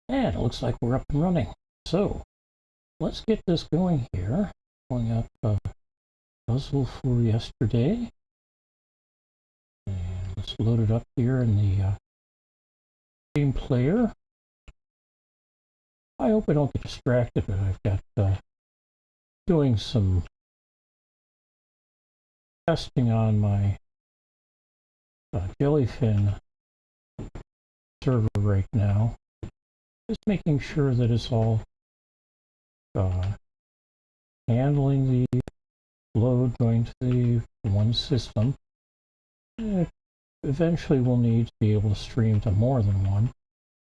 And it looks like we're up and running. So let's get this going here. Pulling up a puzzle for yesterday. And let's load it up here in the game player. I hope I don't get distracted, but I've got doing some testing on my jellyfin server right now. Just making sure that it's all handling the load going to the one system. Eventually we'll need to be able to stream to more than one,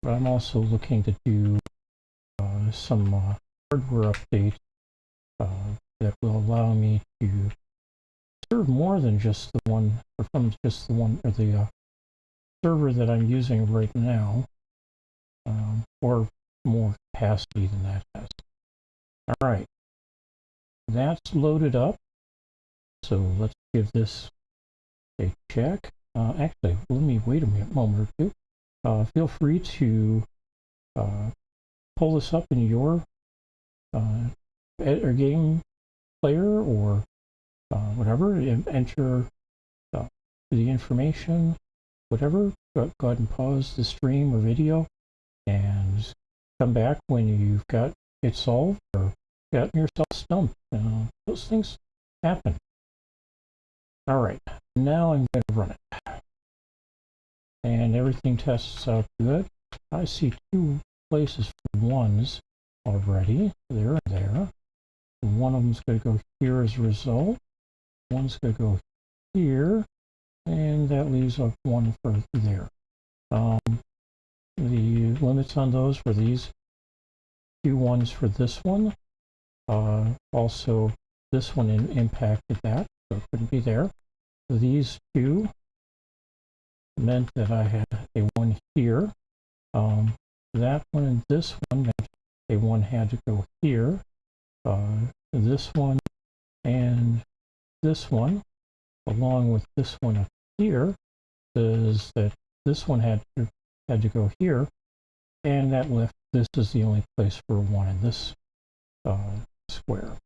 but I'm also looking to do some hardware updates that will allow me to serve more than just the one, or from just the one, or the server that I'm using right now, or more capacity than that has. All right, that's loaded up. So let's give this a check. Actually, let me wait a moment or two. Feel free to pull this up in your game player or whatever, and enter the information, whatever. Go ahead and pause the stream or video and come back when you've got it solved or gotten yourself stumped. Those things happen. All right, now I'm going to run it. And everything tests out good. I see two places for ones already. There and there. One of them's going to go here as a result. One's going to go here. And that leaves up one for there. The limits on those were these two ones for this one. Also, this one impacted that, so it couldn't be there. These two meant that I had a one here. That one and this one meant a one had to go here. This one and this one, along with this one up here, says that this one had to go here, and that left this is the only place for one in this square.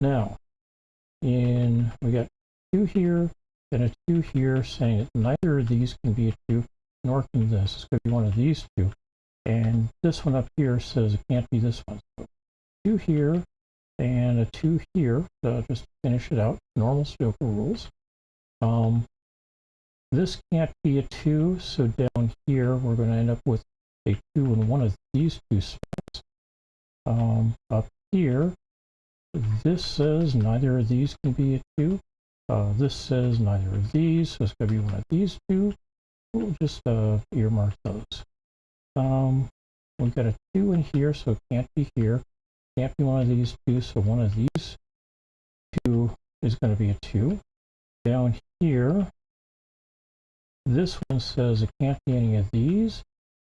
Now, we got two here and a two here, saying that neither of these can be a two, nor can this. It's going to be one of these two. And this one up here says it can't be this one. So two here and a two here, just to finish it out, normal Sudoku rules. This can't be a two, so down here we're going to end up with a two in one of these two spots. Up here, this says neither of these can be a two. This says neither of these, so it's going to be one of these two. We'll just earmark those. We've got a two in here, so it can't be here. Can't be one of these two, so one of these two is going to be a two. Down here, this one says it can't be any of these.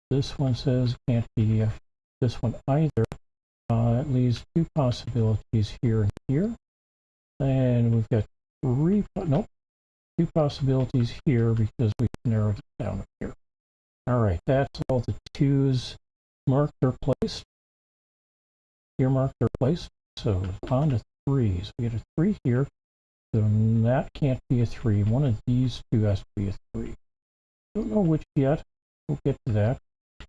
This one says it can't be this one either. It leaves two possibilities here and here. And we've got two possibilities here because we've narrowed it down here. All right, that's all the twos marked or placed. Here marked or placed. So on to threes. We get a three here. So that can't be a three. One of these two has to be a three. Don't know which yet. We'll get to that.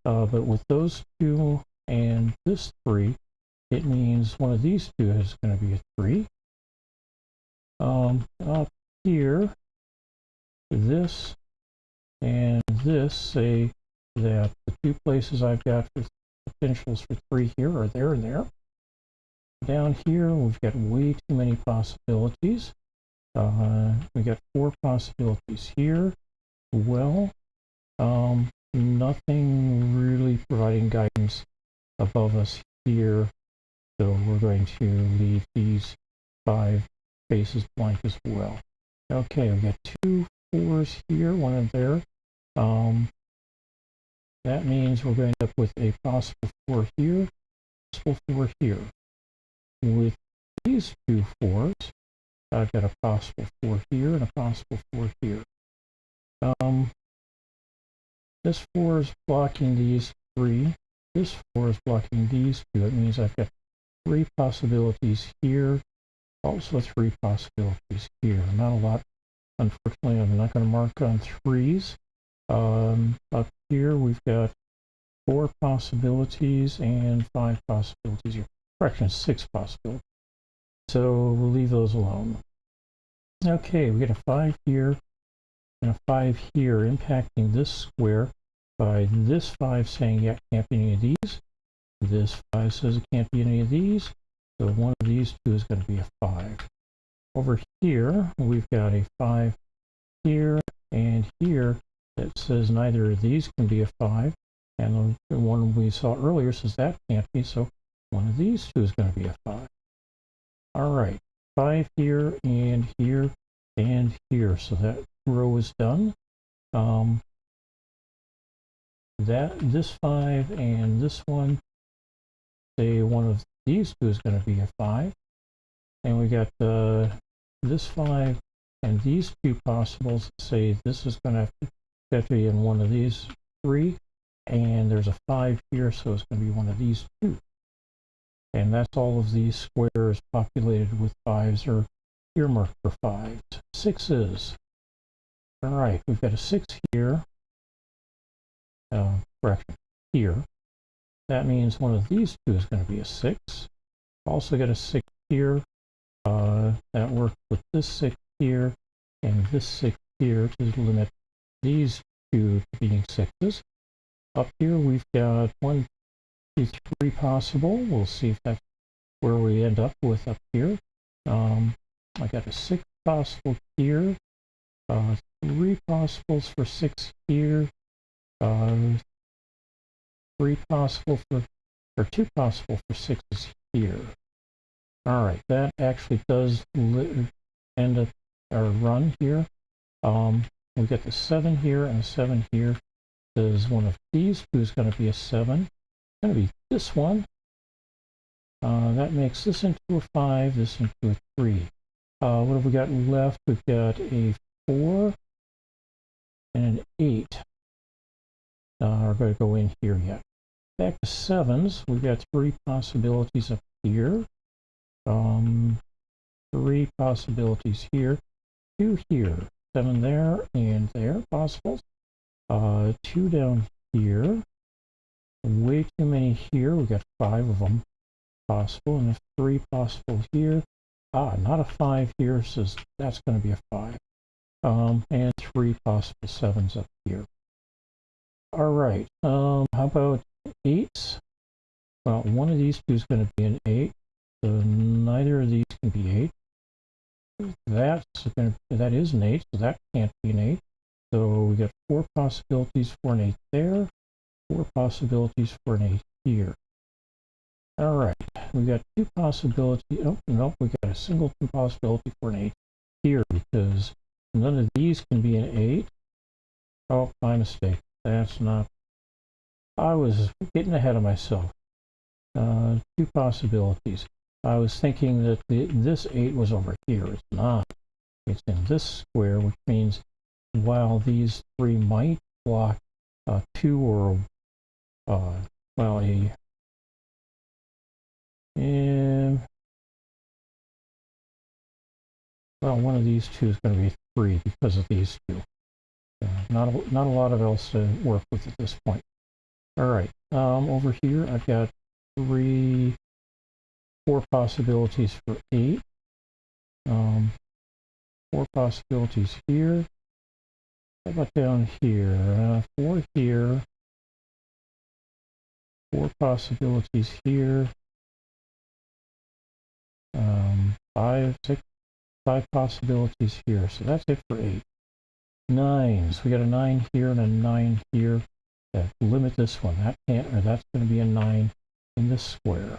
But with those two and this three, it means one of these two is going to be a three. Up here, this and this say that the two places I've got for potentials for three here are there and there. Down here, we've got way too many possibilities. We got four possibilities here. Well, nothing really providing guidance above us here, so we're going to leave these five spaces blank as well. Okay, we got two fours here, one in there. That means we're going to end up with a possible four here, possible four here. With these two fours, I've got a possible four here and a possible four here. This four is blocking these three, this 4 is blocking these 2. That means I've got 3 possibilities here, also 3 possibilities here. Not a lot, unfortunately. I'm not going to mark on 3s. Up here we've got 4 possibilities and 5 possibilities here. Correction, 6 possibilities. So we'll leave those alone. Okay, we get a 5 here and a 5 here, impacting this square by this 5 saying, yeah, can't be any of these. This 5 says it can't be any of these. So one of these 2 is going to be a 5. Over here, we've got a 5 here and here that says neither of these can be a 5. And the one we saw earlier says that can't be, so one of these 2 is going to be a 5. All right, 5 here and here and here. So that row is done. This 5 and this one, say one of these 2 is going to be a 5. And we got this 5 and these 2 possibles. Say this is going to have to be in one of these 3. And there's a 5 here, so it's going to be one of these 2. And that's all of these squares populated with 5s or earmarked for 5s. 6s. All right, we've got a 6 here. Correction, here. That means one of these 2 is going to be a 6. Also got a 6 here. That works with this 6 here and this 6 here to limit these 2 to being 6s. Up here we've got 1, 2, 3 possible. We'll see if that's where we end up with up here. I got a 6 possible here. 3 possibles for 6 here. 3 possible for, or 2 possible for 6s here. All right, that actually does end up our run here. We got the 7 here and a 7 here. Says one of these 2 is going to be a 7. It's going to be this one. That makes this into a 5, this into a 3. What have we got left? We've got a 4 and an 8. Are going to go in here yet. Back to 7s, we've got 3 possibilities up here. 3 possibilities here. 2 here. 7 there and there possibles. 2 down here. Way too many here. We've got 5 of them possible, and 3 possible here. Not a 5 here, so that's going to be a 5. And 3 possible 7s up here. All right. How about 8s? Well, one of these 2 is going to be an 8, so neither of these can be 8. That is an 8, so that can't be an 8. So we got 4 possibilities for an 8 there, 4 possibilities for an 8 here. All right, we got 2 possibilities. Oh, no, we got a single possibility for an 8 here because none of these can be an 8. Oh, my mistake. That's not. I was getting ahead of myself. 2 possibilities. I was thinking that this 8 was over here. It's not. It's in this square, which means while these 3 might block 2 or well, one of these 2 is going to be 3 because of these 2. Not a lot of else to work with at this point. All right, over here I've got 4 possibilities for 8. 4 possibilities here. How about down here? 4 here. 4 possibilities here. 5 possibilities here. So that's it for 8. 9s. We got a 9 here and a 9 here. That limit this one. That can't, or that's going to be a 9 in this square.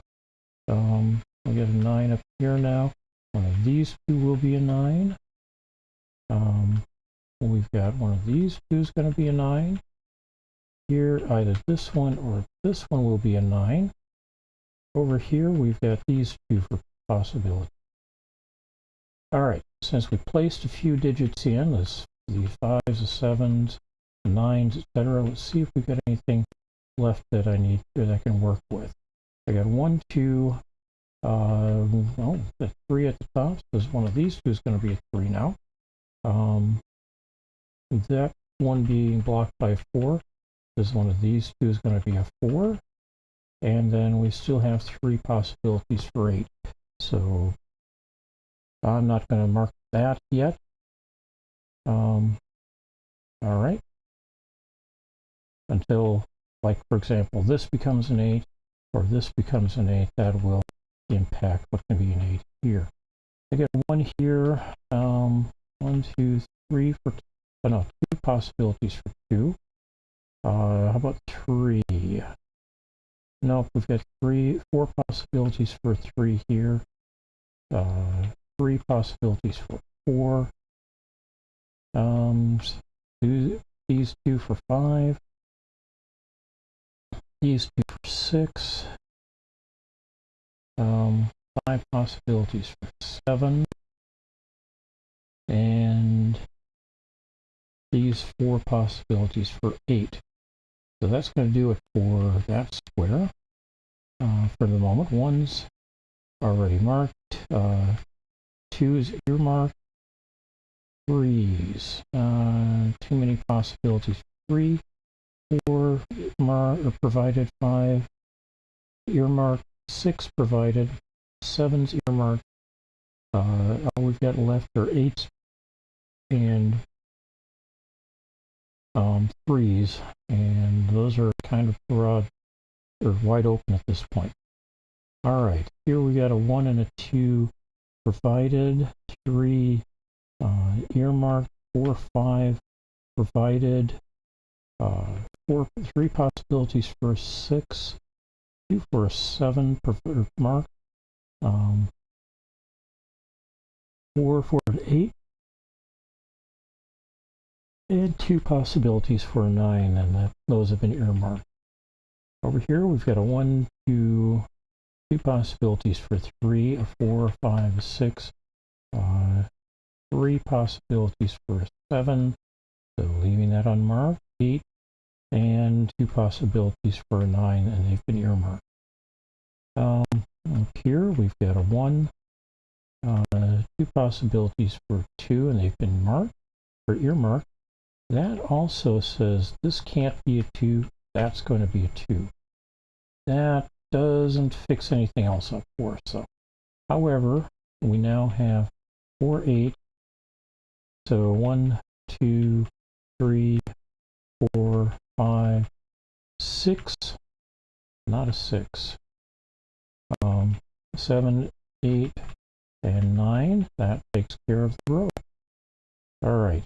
We got a 9 up here now. One of these 2 will be a 9. We've got one of these 2 is going to be a 9. Here, either this one or this one will be a 9. Over here, we've got these 2 for possibility. All right, since we placed a few digits in, the 5s, the 7s, the 9s, etc., let's see if we've got anything left that I can work with. I got 1, 2, oh, the 3 at the top, so one of these two is going to be a 3 now. That one being blocked by 4, is one of these two is going to be a 4. And then we still have 3 possibilities for 8. So I'm not going to mark that yet. All right. Until, like, for example, this becomes an 8 or this becomes an 8, that will impact what can be an 8 here. I get 1 here, 1, 2, 3 for, oh no, 2 possibilities for 2. How about 3? Nope, we've got 4 possibilities for 3 here. 3 possibilities for 4. These 2 for 5. These 2 for 6. 5 possibilities for 7. And these 4 possibilities for 8. So that's going to do it for that square. For the moment, 1's already marked. 2's earmarked. 3's too many possibilities. 3, 4 provided. 5 earmarked. 6 provided. 7's earmarked. All we've got left are 8's and 3's, and those are kind of broad or wide open at this point. All right, here we got a 1 and a 2 provided, 3 earmarked, 4, 5 provided, 3 possibilities for a 6, 2 for a 7 marked, 4 for an 8, and 2 possibilities for a 9, and those have been earmarked. Over here, we've got a 1, 2 possibilities for 3, a 4, 5, a 6, 3 possibilities for a 7, so leaving that unmarked, 8, and 2 possibilities for a 9, and they've been earmarked. Up here, we've got a 1, 2 possibilities for 2, and they've been marked, or earmarked. That also says this can't be a 2, that's going to be a 2. That doesn't fix anything else up for us. So, however, we now have 4, 8. So 1, 2, 3, 4, 5, 6. Not a 6. 7, 8, and 9. That takes care of the row. All right.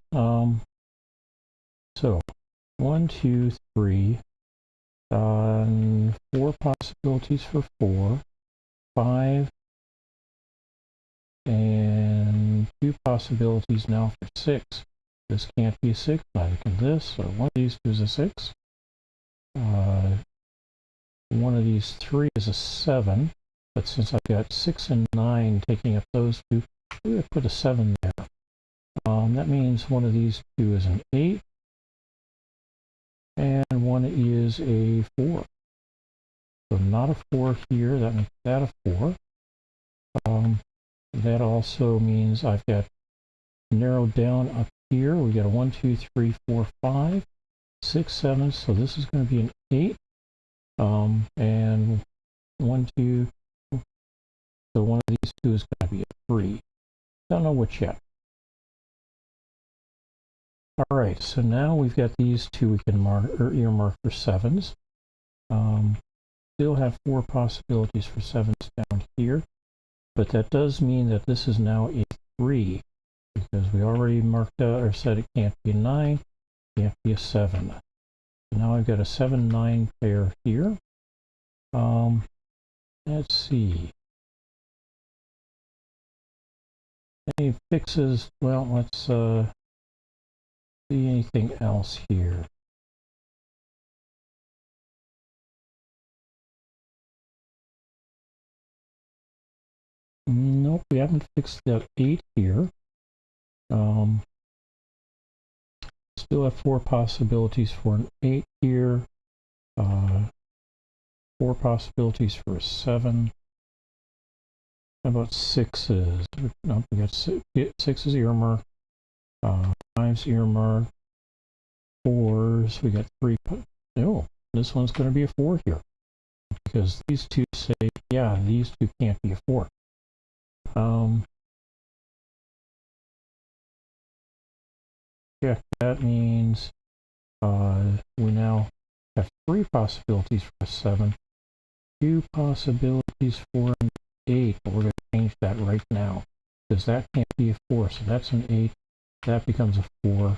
So 1, 2, 3. 4 possibilities for 4, 5, and 2 possibilities now for 6. This can't be a 6, neither can this, so one of these 2 is a 6. One of these 3 is a 7, but since I've got 6 and 9 taking up those 2, we're going to put a 7 there. That means one of these 2 is an 8, and one is a 4. So not a 4 here, that makes that a 4. That also means I've got narrowed down up here. We got a 1, 2, 3, 4, 5, 6, 7. So this is going to be an 8. And 1, 2. So one of these 2 is going to be a 3. Don't know which yet. All right, so now we've got these 2 we can mark or earmark for 7's. Still have 4 possibilities for 7's down here, but that does mean that this is now a 3 because we already marked out or said it can't be a 9, it can't be a 7. So now I've got a 7, 9 pair here. Let's see. Any fixes? Well, let's see anything else here. Nope, we haven't fixed that 8 here. Still have 4 possibilities for an 8 here. 4 possibilities for a 7. How about 6s? Nope, we got 6's earmarked. 5's earmarked. 4s, we got 3. No, this one's going to be a 4 here. Because these two say, yeah, these two can't be a 4. Check, that means we now have 3 possibilities for a 7, 2 possibilities for an 8, but we're going to change that right now, because that can't be a 4, so that's an 8, that becomes a 4,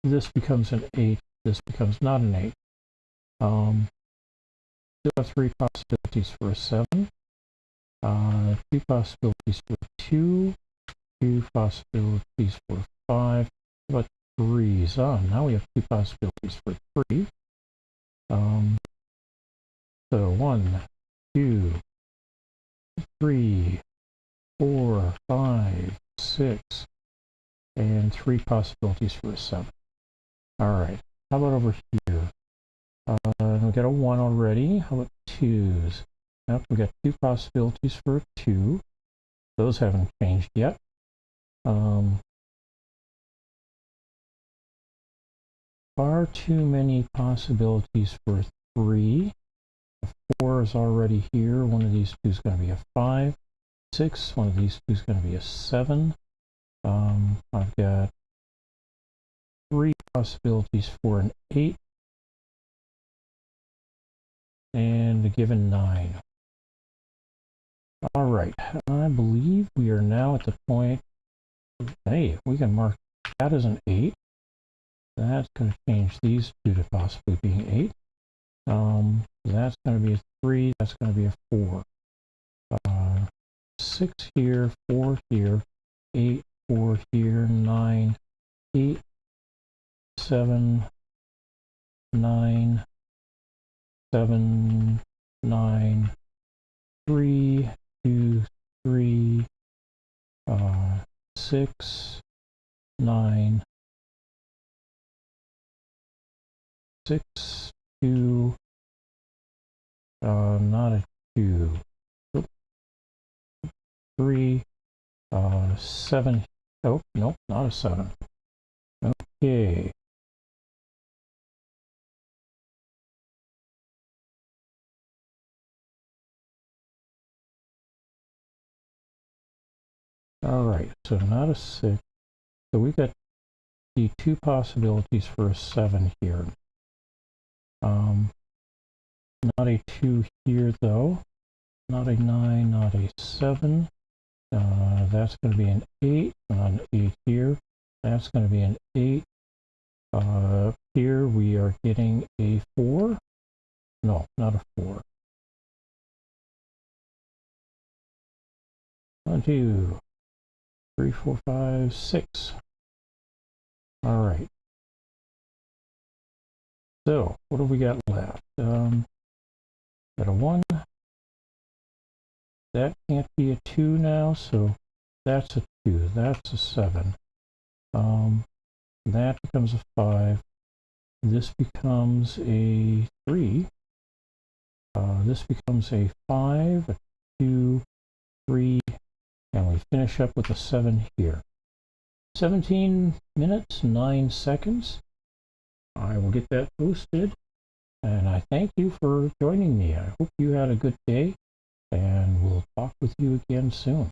this becomes an 8, this becomes not an 8. Still have 3 possibilities for a 7, 2 possibilities for 2, 2 possibilities for 5, how about 3s? Now we have 2 possibilities for 3. So 1, 2, 3, 4, 5, 6, and 3 possibilities for a 7. Alright, how about over here? We got a 1 already. How about 2s? Nope, we got 2 possibilities for a 2. Those haven't changed yet. Far too many possibilities for 3. A 4 is already here. One of these two is going to be a 5. 6, one of these two is going to be a 7. I've got 3 possibilities for an 8. And a given 9. Alright, I believe we are now at the point, hey, we can mark that as an 8. That's going to change these two to possibly being 8. That's going to be a 3, that's going to be a 4. 6 here, 4 here, 8, 4 here, 9, 8, 7, 9, 7, 9, 3, 2, 3, 6, 9, 6, 2, not a 2, 3, 7, oh, nope, not a 7. Okay. Alright, so not a 6. So we got the 2 possibilities for a 7 here. Not a 2 here though. Not a 9, not a 7. That's going to be an 8, not an 8 here. That's going to be an 8. Here we are getting a 4. No, not a 4. 1, 2, 3, 4, 5, 6. All right. So what have we got left? Got a 1. That can't be a 2 now, so that's a 2. That's a 7. That becomes a 5. This becomes a 3. This becomes a 5, a 2, 3, and we finish up with a 7 here. 17 minutes, 9 seconds. I will get that posted, and I thank you for joining me. I hope you had a good day, and we'll talk with you again soon.